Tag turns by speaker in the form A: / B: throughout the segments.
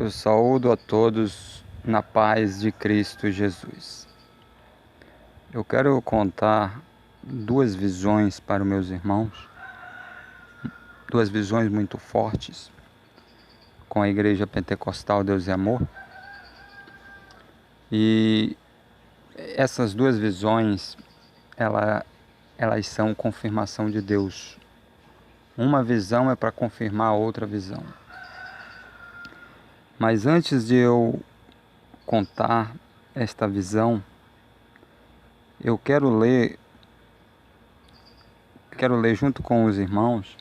A: Eu saúdo a todos na paz de Cristo Jesus. Eu quero contar duas visões para os meus irmãos, duas visões muito fortes com a Igreja Pentecostal Deus e Amor. E essas duas visões, elas são confirmação de Deus. Uma visão é para confirmar a outra visão. Mas antes de eu contar esta visão, eu quero ler junto com os irmãos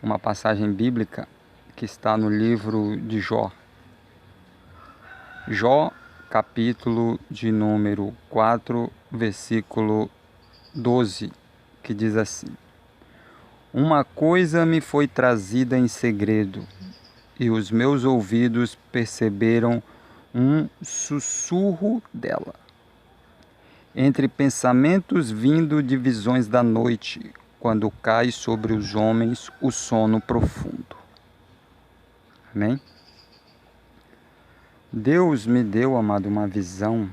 A: uma passagem bíblica que está no livro de Jó. Jó, capítulo de número 4, versículo 12, que diz assim: Uma coisa me foi trazida em segredo, e os meus ouvidos perceberam um sussurro dela. Entre pensamentos vindo de visões da noite, quando cai sobre os homens o sono profundo. Amém? Deus me deu, amado, uma visão,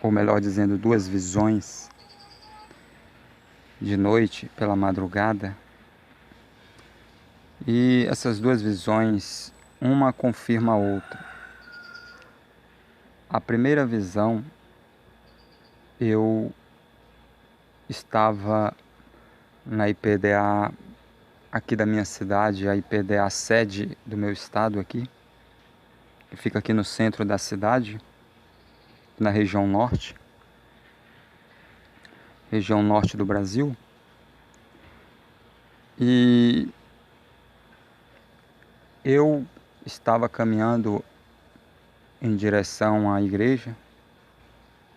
A: ou melhor dizendo, duas visões, de noite, pela madrugada. E essas duas visões, uma confirma a outra. A primeira visão, eu estava na IPDA aqui da minha cidade, a IPDA sede do meu estado aqui, que fica aqui no centro da cidade, na região norte do Brasil. E eu estava caminhando em direção à igreja.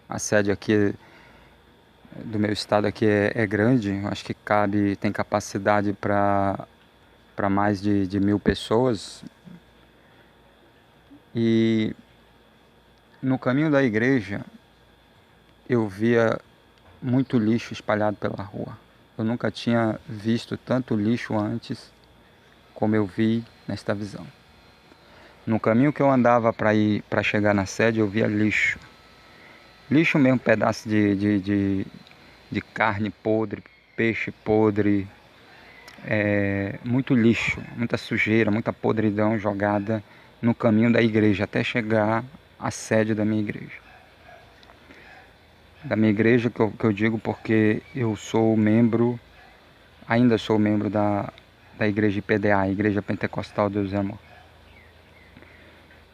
A: A sede aqui do meu estado aqui é grande, acho que tem capacidade para mais de 1.000 pessoas. E no caminho da igreja eu via muito lixo espalhado pela rua. Eu nunca tinha visto tanto lixo antes como eu vi nesta visão. No caminho que eu andava para chegar na sede, eu via lixo. Lixo mesmo, pedaço de carne podre, peixe podre, muito lixo, muita sujeira, muita podridão jogada no caminho da igreja, até chegar à sede da minha igreja. Da minha igreja que eu digo porque eu ainda sou membro da igreja IPDA, a Igreja Pentecostal Deus e Amor.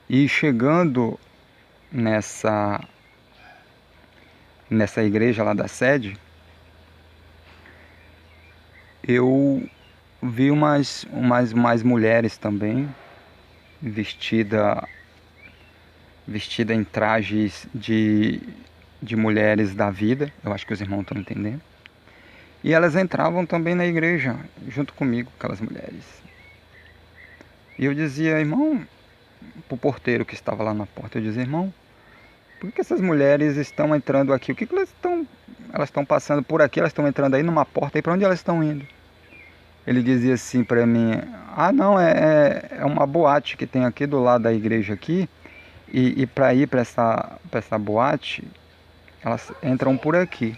A: E chegando nessa igreja lá da sede, eu vi umas mulheres também, vestida em trajes de mulheres da vida. Eu acho que os irmãos estão entendendo. E elas entravam também na igreja, junto comigo, aquelas mulheres. E eu dizia, irmão, pro porteiro que estava lá na porta, eu dizia, irmão, por que essas mulheres estão entrando aqui? O que elas estão passando por aqui? Elas estão entrando aí numa porta, aí para onde elas estão indo? Ele dizia assim para mim, não, é uma boate que tem aqui do lado da igreja aqui, e para ir para essa boate, elas entram por aqui.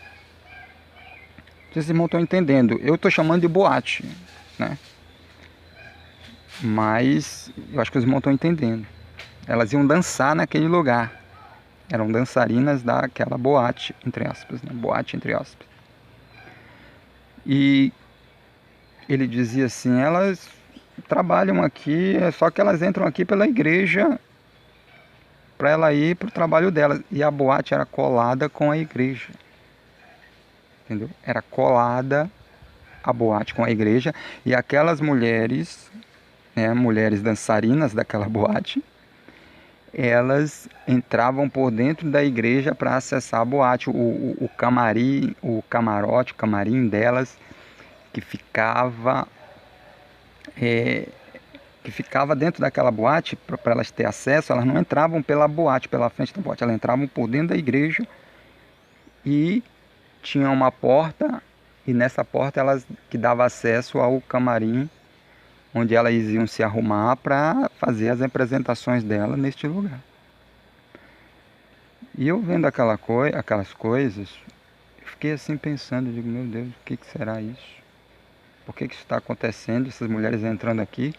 A: Vocês irmãos estão entendendo? Eu estou chamando de boate, né? Mas eu acho que os irmãos estão entendendo. Elas iam dançar naquele lugar. Eram dançarinas daquela boate, entre aspas, né? Boate, entre aspas. E ele dizia assim, elas trabalham aqui, só que elas entram aqui pela igreja para ela ir para o trabalho delas. E a boate era colada com a igreja. Entendeu? Era colada a boate com a igreja. E aquelas mulheres, né, mulheres dançarinas daquela boate, elas entravam por dentro da igreja para acessar a boate. O camarim, o camarim delas, que ficava dentro daquela boate, para elas ter acesso, elas não entravam pela boate, pela frente da boate, elas entravam por dentro da igreja e tinha uma porta, e nessa porta elas que dava acesso ao camarim onde elas iam se arrumar para fazer as apresentações dela neste lugar. E eu vendo aquelas coisas, eu fiquei assim pensando, eu digo, meu Deus, o que será isso? Por que isso está acontecendo? Essas mulheres entrando aqui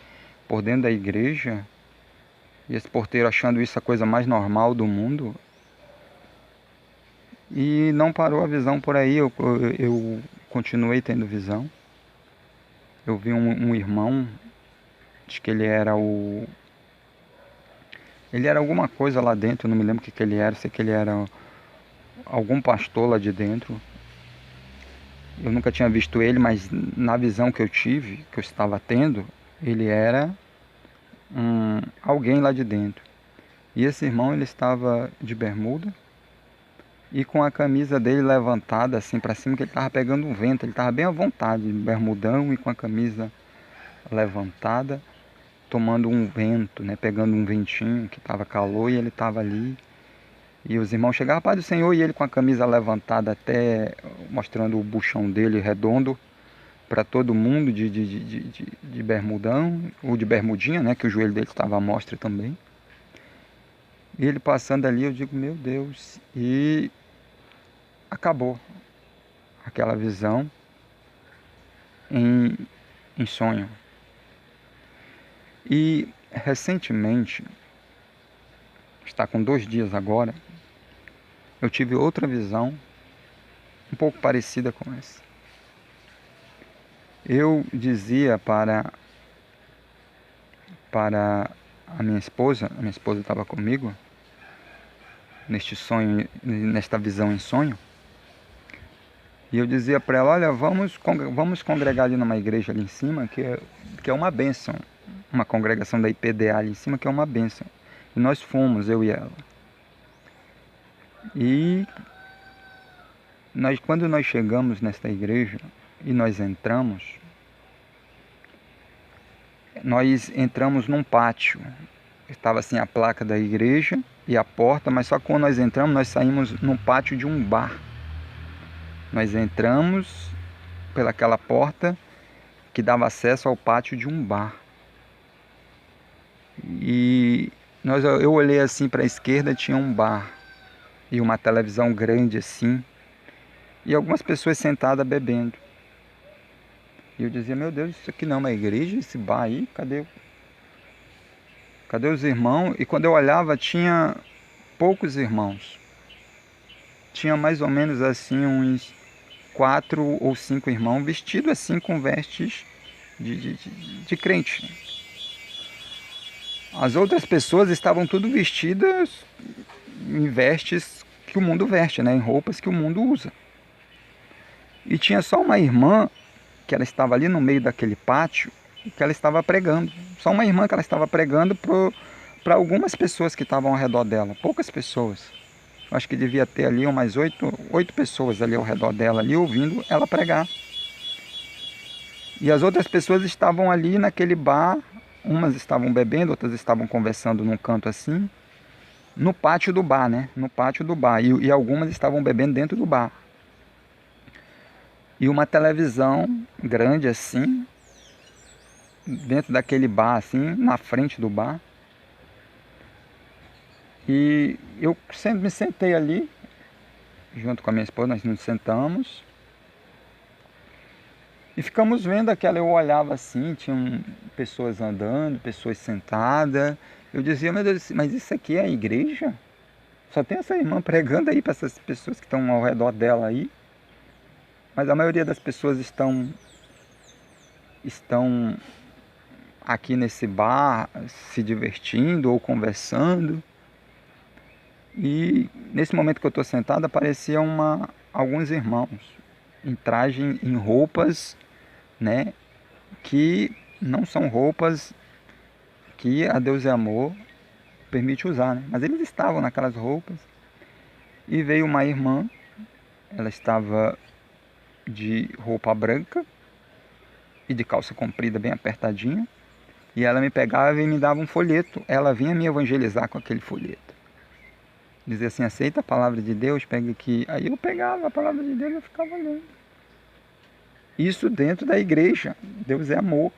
A: por dentro da igreja e esse porteiro achando isso a coisa mais normal do mundo. E não parou a visão por aí, eu continuei tendo visão. Eu vi um irmão, acho que ele era alguma coisa lá dentro, não me lembro o que ele era, sei que ele era algum pastor lá de dentro. Eu nunca tinha visto ele, mas na visão que eu tive, que eu estava tendo, ele era alguém lá de dentro. E esse irmão, ele estava de bermuda e com a camisa dele levantada assim para cima, que ele estava pegando um vento, ele estava bem à vontade, bermudão e com a camisa levantada, tomando um vento, né, pegando um ventinho, que estava calor, e ele estava ali. E os irmãos chegavam, Pai do Senhor, e ele com a camisa levantada até mostrando o buchão dele redondo para todo mundo de bermudão, ou de bermudinha, né, que o joelho dele estava à mostra também. E ele passando ali, eu digo, meu Deus, e acabou aquela visão em sonho. E recentemente, está com 2 dias agora, eu tive outra visão um pouco parecida com essa. Eu dizia para a minha esposa estava comigo, neste sonho, nesta visão em sonho, e eu dizia para ela, olha, vamos congregar ali numa igreja ali em cima, que é uma bênção, uma congregação da IPDA ali em cima, que é uma bênção. E nós fomos, eu e ela. E quando nós chegamos nesta igreja e nós entramos num pátio. Estava assim a placa da igreja e a porta, mas só que quando nós entramos, nós saímos no pátio de um bar. Nós entramos pelaquela porta que dava acesso ao pátio de um bar. E eu olhei assim para a esquerda, tinha um bar e uma televisão grande assim, e algumas pessoas sentadas bebendo. E eu dizia, meu Deus, isso aqui não é uma igreja, esse bar aí, cadê os irmãos? E quando eu olhava, tinha poucos irmãos. Tinha mais ou menos assim uns 4 ou 5 irmãos vestidos assim com vestes de crente. As outras pessoas estavam tudo vestidas em vestes que o mundo veste, né? Em roupas que o mundo usa. E tinha só uma irmã que ela estava ali no meio daquele pátio, que ela estava pregando. Só uma irmã que ela estava pregando para algumas pessoas que estavam ao redor dela, poucas pessoas. Acho que devia ter ali umas 8 pessoas ali ao redor dela, ali ouvindo ela pregar. E as outras pessoas estavam ali naquele bar, umas estavam bebendo, outras estavam conversando num canto assim, no pátio do bar, né? No pátio do bar. E algumas estavam bebendo dentro do bar. E uma televisão grande assim, dentro daquele bar assim, na frente do bar. E eu sempre me sentei ali, junto com a minha esposa, nós nos sentamos. E ficamos vendo aquela, eu olhava assim, tinham pessoas andando, pessoas sentadas. Eu dizia, meu Deus, mas isso aqui é a igreja? Só tem essa irmã pregando aí para essas pessoas que estão ao redor dela aí. Mas a maioria das pessoas estão aqui nesse bar se divertindo ou conversando. E nesse momento que eu estou sentado, apareciam alguns irmãos em traje, em roupas, né, que não são roupas que a Deus é Amor permite usar, né? Mas eles estavam naquelas roupas. E veio uma irmã, ela estava de roupa branca e de calça comprida bem apertadinha, e ela me pegava e me dava um folheto. Ela vinha me evangelizar com aquele folheto. Dizia assim, aceita a palavra de Deus, pega aqui. Aí eu pegava a palavra de Deus e eu ficava lendo. Isso dentro da igreja. Deus é amor.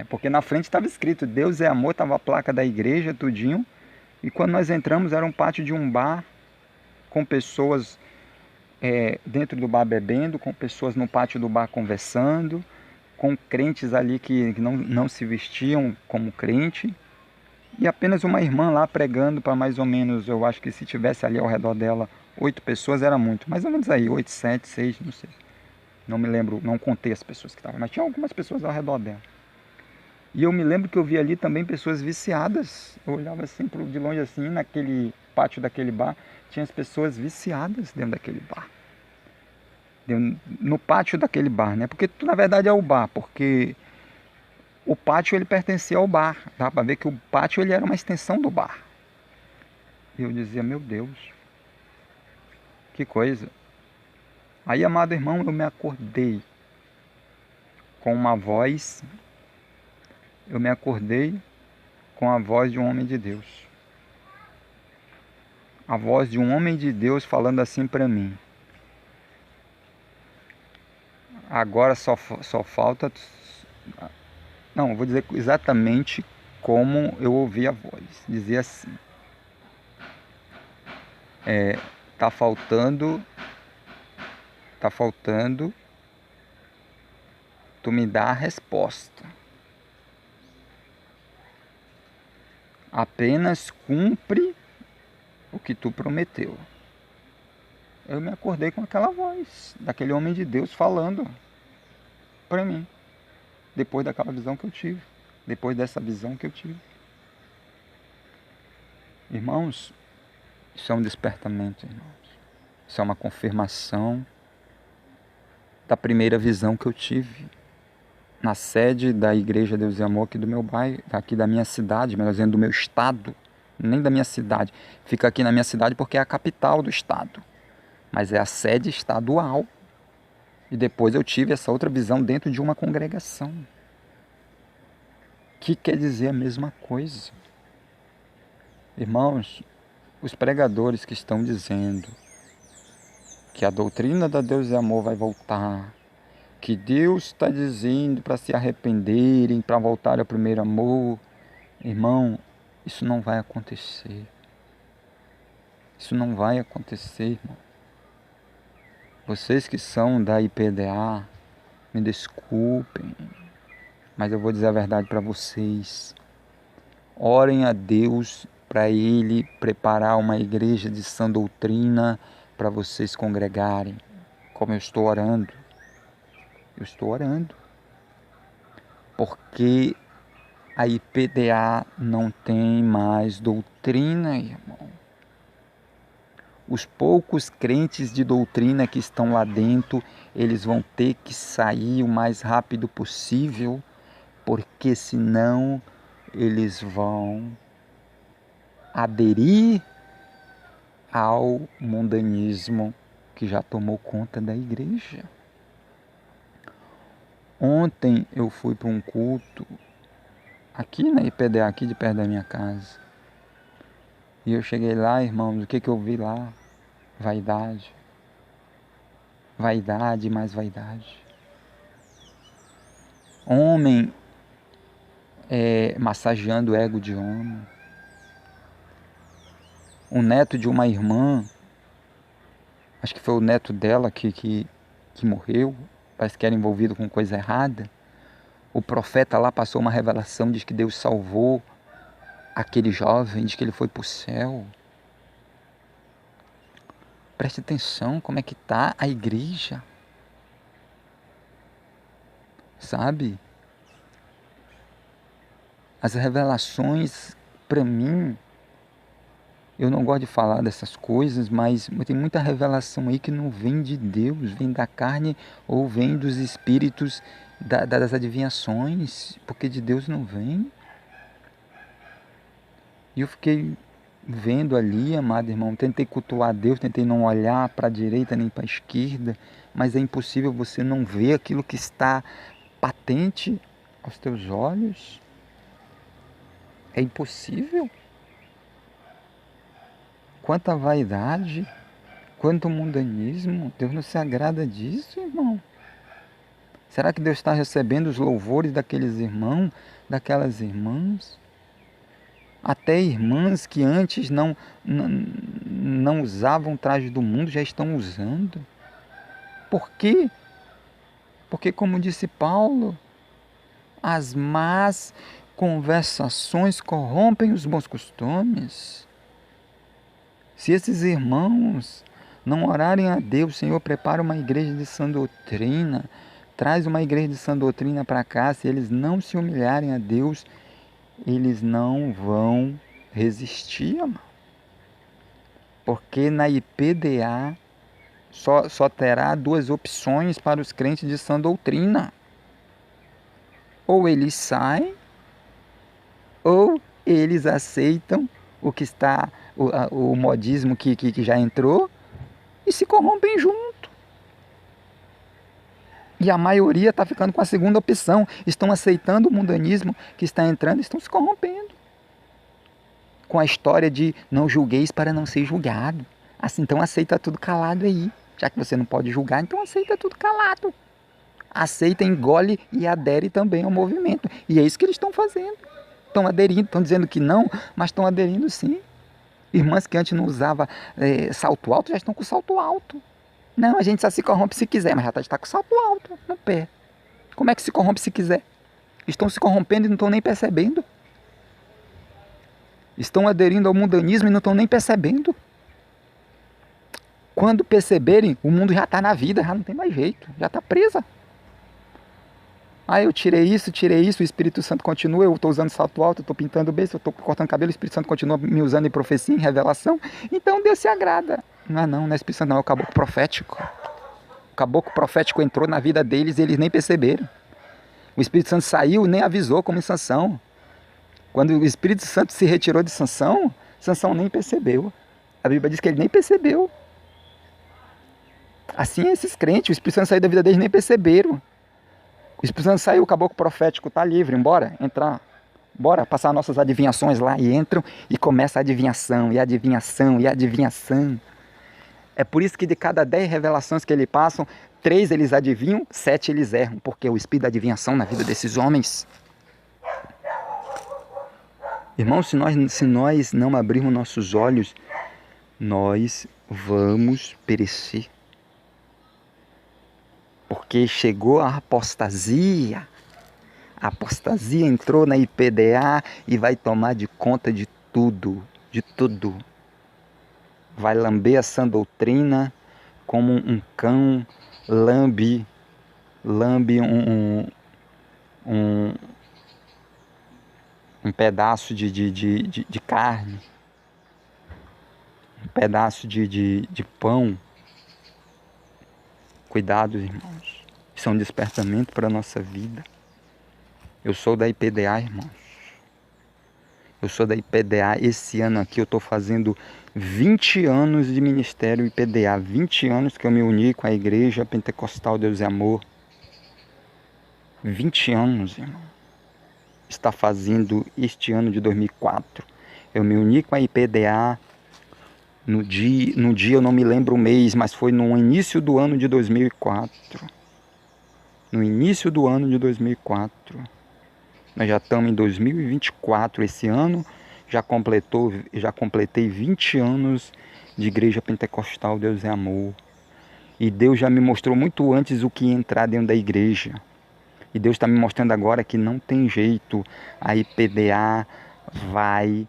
A: Porque na frente estava escrito Deus é amor, estava a placa da igreja, tudinho. E quando nós entramos era um pátio de um bar, com pessoas dentro do bar bebendo, com pessoas no pátio do bar conversando, com crentes ali que não se vestiam como crente. E apenas uma irmã lá pregando para mais ou menos, eu acho que se tivesse ali ao redor dela 8 pessoas era muito. Mais ou menos aí, 8, 7, 6, não sei. Não me lembro, não contei as pessoas que estavam, mas tinha algumas pessoas ao redor dela. E eu me lembro que eu vi ali também pessoas viciadas. Eu olhava assim de longe assim, naquele pátio daquele bar, tinha as pessoas viciadas dentro daquele bar. No pátio daquele bar, né? Porque na verdade é o bar, porque o pátio ele pertencia ao bar. Dá para ver que o pátio ele era uma extensão do bar. E eu dizia, meu Deus, que coisa. Aí, amado irmão, eu me acordei com uma voz, eu me acordei com a voz de um homem de Deus. A voz de um homem de Deus falando assim para mim. Agora só falta... Não, eu vou dizer exatamente como eu ouvi a voz. Dizia assim. Tá faltando tu me dá a resposta. Apenas cumpre o que tu prometeu. Eu me acordei com aquela voz daquele homem de Deus falando para mim, depois daquela visão que eu tive, depois dessa visão que eu tive. Irmãos, isso é um despertamento, irmãos. Isso é uma confirmação da primeira visão que eu tive na sede da Igreja Deus e Amor aqui do meu bairro, aqui da minha cidade, melhor dizendo, do meu estado, nem da minha cidade. Fica aqui na minha cidade porque é a capital do estado, mas é a sede estadual. E depois eu tive essa outra visão dentro de uma congregação, que quer dizer a mesma coisa. Irmãos, os pregadores que estão dizendo que a doutrina da Deus e Amor vai voltar, que Deus está dizendo para se arrependerem, para voltar ao primeiro amor. Irmão, isso não vai acontecer. Isso não vai acontecer, irmão. Vocês que são da IPDA, me desculpem, mas eu vou dizer a verdade para vocês. Orem a Deus para Ele preparar uma igreja de sã doutrina para vocês congregarem, como eu estou orando. Eu estou orando. Porque a IPDA não tem mais doutrina, irmão. Os poucos crentes de doutrina que estão lá dentro, eles vão ter que sair o mais rápido possível, porque senão eles vão aderir ao mundanismo que já tomou conta da igreja. Ontem eu fui para um culto aqui na IPDA, aqui de perto da minha casa. E eu cheguei lá, irmãos, o que eu vi lá? Vaidade. Vaidade, mais vaidade. Homem massageando o ego de homem. O neto de uma irmã, acho que foi o neto dela que morreu, parece que era envolvido com coisa errada. O profeta lá passou uma revelação, diz que Deus salvou aquele jovem, diz que ele foi para o céu. Preste atenção como é que está a igreja. Sabe? As revelações, para mim, eu não gosto de falar dessas coisas, mas tem muita revelação aí que não vem de Deus, vem da carne ou vem dos espíritos das adivinhações, porque de Deus não vem. E eu fiquei vendo ali, amado irmão, tentei cultuar Deus, tentei não olhar para a direita nem para a esquerda, mas é impossível você não ver aquilo que está patente aos teus olhos. É impossível. Quanta vaidade, quanto mundanismo, Deus não se agrada disso, irmão. Será que Deus está recebendo os louvores daqueles irmãos, daquelas irmãs? Até irmãs que antes não usavam traje do mundo já estão usando. Por quê? Porque, como disse Paulo, as más conversações corrompem os bons costumes. Se esses irmãos não orarem a Deus, Senhor, prepara uma igreja de sã doutrina, traz uma igreja de sã doutrina para cá, se eles não se humilharem a Deus, eles não vão resistir, amado. Porque na IPDA só terá duas opções para os crentes de sã doutrina. Ou eles saem, ou eles aceitam o que está, o modismo que já entrou e se corrompem junto. E a maioria está ficando com a segunda opção. Estão aceitando o mundanismo que está entrando e estão se corrompendo. Com a história de não julgueis para não ser julgado. Assim, então aceita tudo calado aí. Já que você não pode julgar, então aceita tudo calado. Aceita, engole e adere também ao movimento. E é isso que eles estão fazendo. Estão aderindo, estão dizendo que não, mas estão aderindo sim. Irmãs que antes não usavam salto alto, já estão com salto alto. Não, a gente só se corrompe se quiser, mas já está com salto alto no pé. Como é que se corrompe se quiser? Estão se corrompendo e não estão nem percebendo. Estão aderindo ao mundanismo e não estão nem percebendo. Quando perceberem, o mundo já está na vida, já não tem mais jeito, já está presa. Ah, eu tirei isso, o Espírito Santo continua, eu estou usando salto alto, eu estou pintando o beijo, eu estou cortando cabelo, o Espírito Santo continua me usando em profecia, em revelação. Então Deus se agrada. Não é Espírito Santo, não, é o caboclo profético. O caboclo profético entrou na vida deles e eles nem perceberam. O Espírito Santo saiu e nem avisou, como em Sansão. Quando o Espírito Santo se retirou de Sansão, Sansão nem percebeu. A Bíblia diz que ele nem percebeu. Assim esses crentes, o Espírito Santo saiu da vida deles e nem perceberam. O Espírito Santo saiu, o caboclo profético está livre, embora entrar. Bora passar nossas adivinhações lá e entram e começa a adivinhação, e adivinhação, e adivinhação. É por isso que de cada 10 revelações que eles passam, 3 eles adivinham, 7 eles erram, porque o espírito da adivinhação na vida desses homens. Irmãos, se nós não abrirmos nossos olhos, nós vamos perecer. Porque chegou a apostasia. A apostasia entrou na IPDA e vai tomar de conta de tudo, de tudo. Vai lamber a sã doutrina como um cão lambe um pedaço de carne, um pedaço de pão. Cuidado, irmãos. Isso é um despertamento para a nossa vida. Eu sou da IPDA, irmãos. Eu sou da IPDA. Esse ano aqui eu estou fazendo 20 anos de ministério IPDA. 20 anos que eu me uni com a Igreja Pentecostal Deus e Amor. 20 anos, irmão. Está fazendo este ano de 2004. Eu me uni com a IPDA no dia, eu não me lembro o mês, mas foi no início do ano de 2004. No início do ano de 2004. Nós já estamos em 2024 esse ano. Já completei 20 anos de Igreja Pentecostal Deus é Amor. E Deus já me mostrou muito antes o que ia entrar dentro da igreja. E Deus está me mostrando agora que não tem jeito. A IPDA vai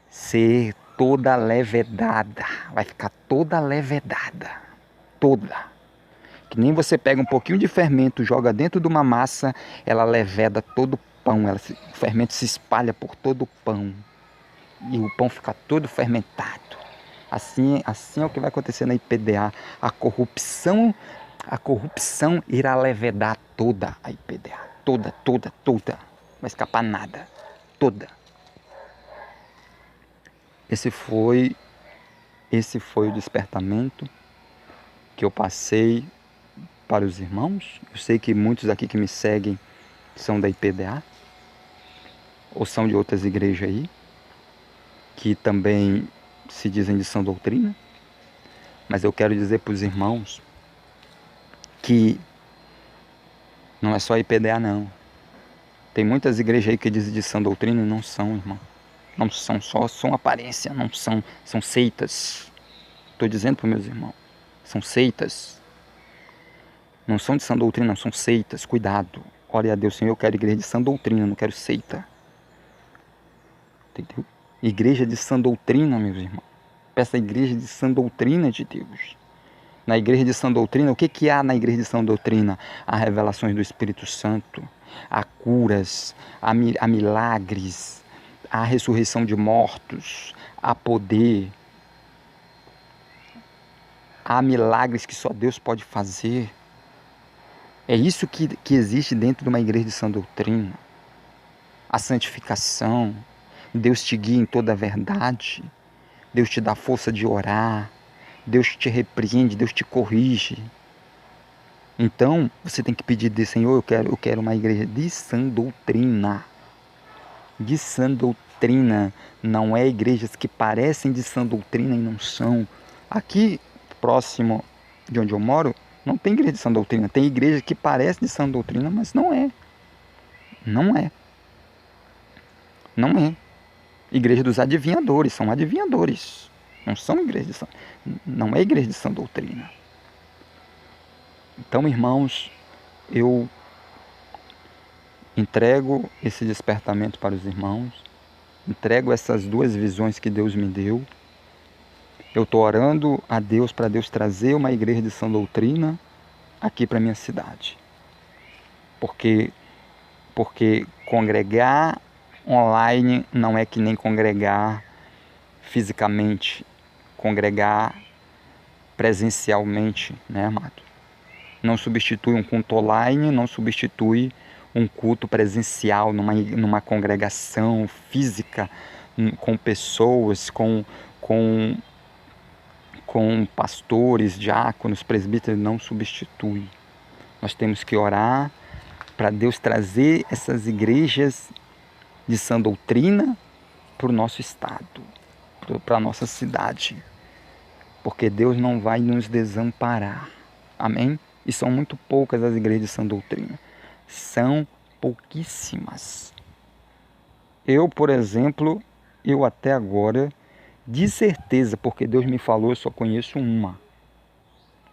A: ser toda levedada. Vai ficar toda levedada. Toda. Que nem você pega um pouquinho de fermento, joga dentro de uma massa, ela leveda todo o pão. O fermento se espalha por todo o pão. E o pão fica todo fermentado. Assim é o que vai acontecer na IPDA. A corrupção irá levedar toda a IPDA. Toda. Não vai escapar nada. Toda. Esse foi o despertamento que eu passei para os irmãos. Eu sei que muitos aqui que me seguem são da IPDA. Ou são de outras igrejas aí. Que também se dizem de sã doutrina. Mas eu quero dizer para os irmãos que Não é só IPDA, não. Tem muitas igrejas aí que dizem de sã doutrina e não são, irmão. Não são, só aparência, não são. São seitas. Estou dizendo para meus irmãos. São seitas. Não são de sã doutrina, não. São seitas. Cuidado. Olha a Deus, Senhor, eu quero igreja de sã doutrina, não quero seita. Entendeu? Igreja de sã doutrina, meus irmãos. Peça a igreja de sã doutrina de Deus. Na igreja de sã doutrina, o que há na igreja de sã doutrina? Há revelações do Espírito Santo, há curas, há milagres, há ressurreição de mortos, há poder, há milagres que só Deus pode fazer. É isso que existe dentro de uma igreja de sã doutrina. A santificação, Deus te guia em toda a verdade, Deus te dá força de orar, Deus te repreende, Deus te corrige. Então, você tem que pedir de Senhor, eu quero uma igreja de sã doutrina. De sã doutrina. Não é igrejas que parecem de sã doutrina e não são. Aqui, próximo de onde eu moro, não tem igreja de sã doutrina. Tem igreja que parece de sã doutrina, mas não é. Não é. Não é. Igreja dos adivinhadores, são adivinhadores. Não são igrejas de sã, não é igreja de sã doutrina. Então, irmãos, eu entrego esse despertamento para os irmãos, entrego essas duas visões que Deus me deu. Eu estou orando a Deus para Deus trazer uma igreja de sã doutrina aqui para a minha cidade. Porque congregar online não é que nem congregar fisicamente, congregar presencialmente, né, amado? Não substitui um culto online, não substitui um culto presencial numa congregação física, com pessoas, com pastores, diáconos, presbíteros, não substitui. Nós temos que orar para Deus trazer essas igrejas de sã doutrina para o nosso estado, para a nossa cidade. Porque Deus não vai nos desamparar. Amém? E são muito poucas as igrejas de sã doutrina. São pouquíssimas. Eu, por exemplo, até agora, de certeza, porque Deus me falou, eu só conheço uma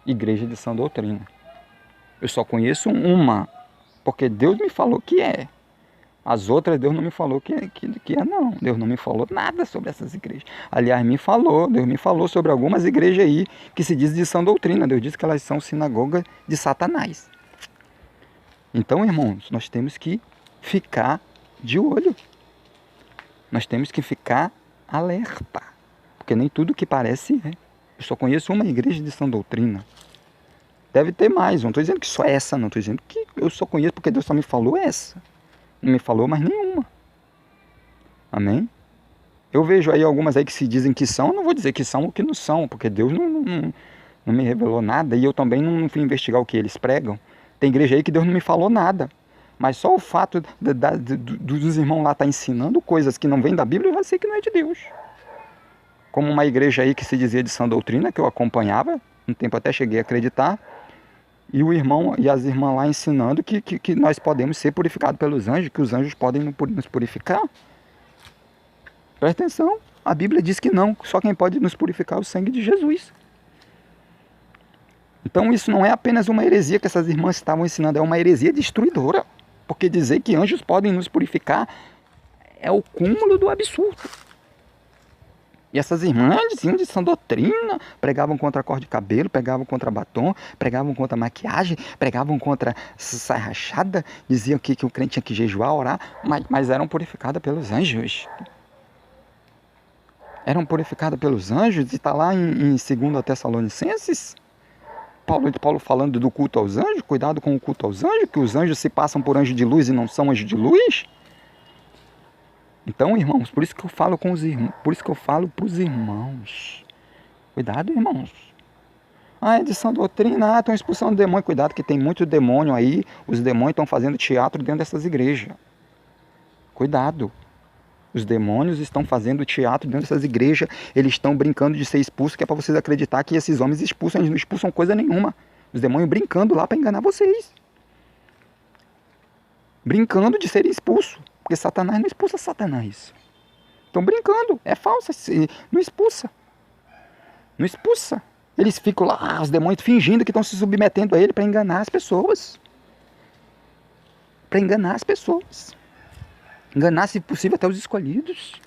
A: igreja de sã doutrina. Eu só conheço uma, porque Deus me falou que é. As outras Deus não me falou que é não. Deus não me falou nada sobre essas igrejas. Aliás, Deus me falou sobre algumas igrejas aí que se diz de sã doutrina. Deus disse que elas são sinagoga de Satanás. Então, irmãos, nós temos que ficar de olho. Nós temos que ficar alerta. Porque nem tudo que parece é. Eu só conheço uma igreja de sã doutrina. Deve ter mais. Não estou dizendo que só essa, não. Estou dizendo que eu só conheço porque Deus só me falou essa. Não me falou mais nenhuma. Amém? Eu vejo aí algumas aí que se dizem que são, não vou dizer que são ou que não são, porque Deus não me revelou nada e eu também não fui investigar o que eles pregam. Tem igreja aí que Deus não me falou nada, mas só o fato dos irmãos lá estar ensinando coisas que não vêm da Bíblia, eu já sei que não é de Deus. Como uma igreja aí que se dizia de sã doutrina, que eu acompanhava, um tempo até cheguei a acreditar, e o irmão e as irmãs lá ensinando que nós podemos ser purificados pelos anjos, que os anjos podem nos purificar. Presta atenção, a Bíblia diz que não, só quem pode nos purificar é o sangue de Jesus. Então isso não é apenas uma heresia que essas irmãs estavam ensinando, é uma heresia destruidora. Porque dizer que anjos podem nos purificar é o cúmulo do absurdo. E essas irmãs diziam de sã doutrina, pregavam contra cor de cabelo, pregavam contra batom, pregavam contra maquiagem, pregavam contra saia rachada, diziam que o crente tinha que jejuar, orar, mas eram purificadas pelos anjos. Eram purificadas pelos anjos, e está lá em 2 Tessalonicenses, Paulo falando do culto aos anjos, cuidado com o culto aos anjos, que os anjos se passam por anjos de luz e não são anjos de luz. Então, irmãos, por isso que eu falo com os irmãos, por isso que eu falo para os irmãos. Cuidado, irmãos. É de sã doutrina, estão expulsando demônio. Cuidado que tem muito demônio aí, os demônios estão fazendo teatro dentro dessas igrejas. Cuidado. Os demônios estão fazendo teatro dentro dessas igrejas, eles estão brincando de ser expulsos, que é para vocês acreditar que esses homens expulsam, eles não expulsam coisa nenhuma. Os demônios brincando lá para enganar vocês. brincando de ser expulso, porque Satanás não expulsa Satanás. Estão brincando, é falso, não expulsa. Não expulsa. Eles ficam lá, os demônios, fingindo que estão se submetendo a ele para enganar as pessoas. Para enganar as pessoas. Enganar, se possível, até os escolhidos.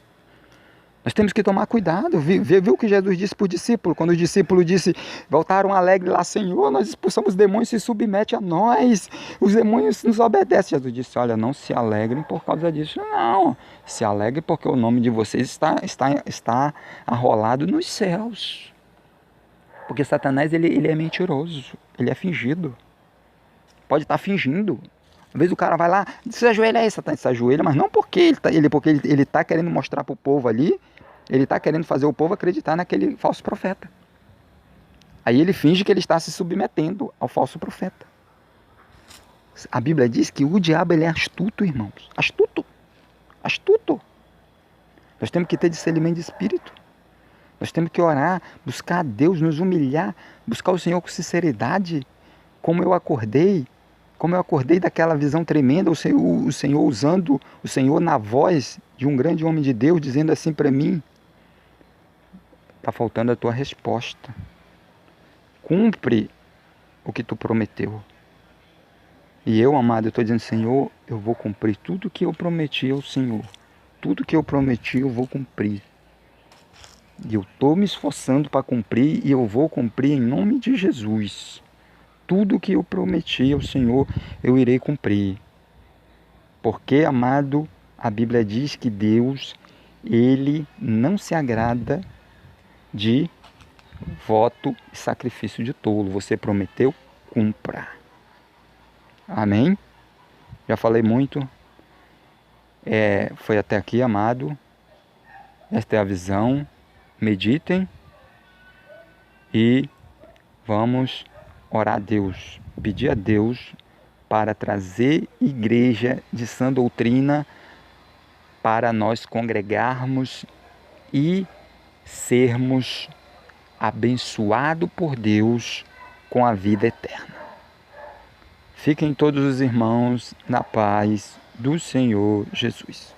A: Nós temos que tomar cuidado. Viu o que Jesus disse para o discípulo? Quando o discípulo disse, voltaram alegres lá, Senhor, nós expulsamos os demônios, se submete a nós. Os demônios nos obedecem. Jesus disse, olha, não se alegrem por causa disso. Não, se alegrem porque o nome de vocês está arrolado nos céus. Porque Satanás, ele é mentiroso, ele é fingido. Pode estar fingindo. Às vezes o cara vai lá, se ajoelha aí, Satanás, se ajoelha, mas não porque ele está querendo mostrar para o povo ali, ele está querendo fazer o povo acreditar naquele falso profeta. Aí ele finge que ele está se submetendo ao falso profeta. A Bíblia diz que o diabo ele é astuto, irmãos. Astuto. Astuto. Nós temos que ter discernimento de espírito. Nós temos que orar, buscar a Deus, nos humilhar, buscar o Senhor com sinceridade, como eu acordei daquela visão tremenda, o Senhor usando, o Senhor na voz de um grande homem de Deus, dizendo assim para mim, está faltando a tua resposta. Cumpre o que tu prometeu. E eu, amado, eu estou dizendo, Senhor, eu vou cumprir tudo que eu prometi ao Senhor. Tudo que eu prometi eu vou cumprir. E eu estou me esforçando para cumprir e eu vou cumprir em nome de Jesus. Tudo que eu prometi ao Senhor, eu irei cumprir. Porque, amado, a Bíblia diz que Deus, Ele não se agrada de voto e sacrifício de tolo. Você prometeu, cumpra. Amém? Já falei muito. Foi até aqui, amado. Esta é a visão. Meditem e vamos orar a Deus, pedir a Deus para trazer igreja de sã doutrina para nós congregarmos e sermos abençoados por Deus com a vida eterna. Fiquem todos os irmãos na paz do Senhor Jesus.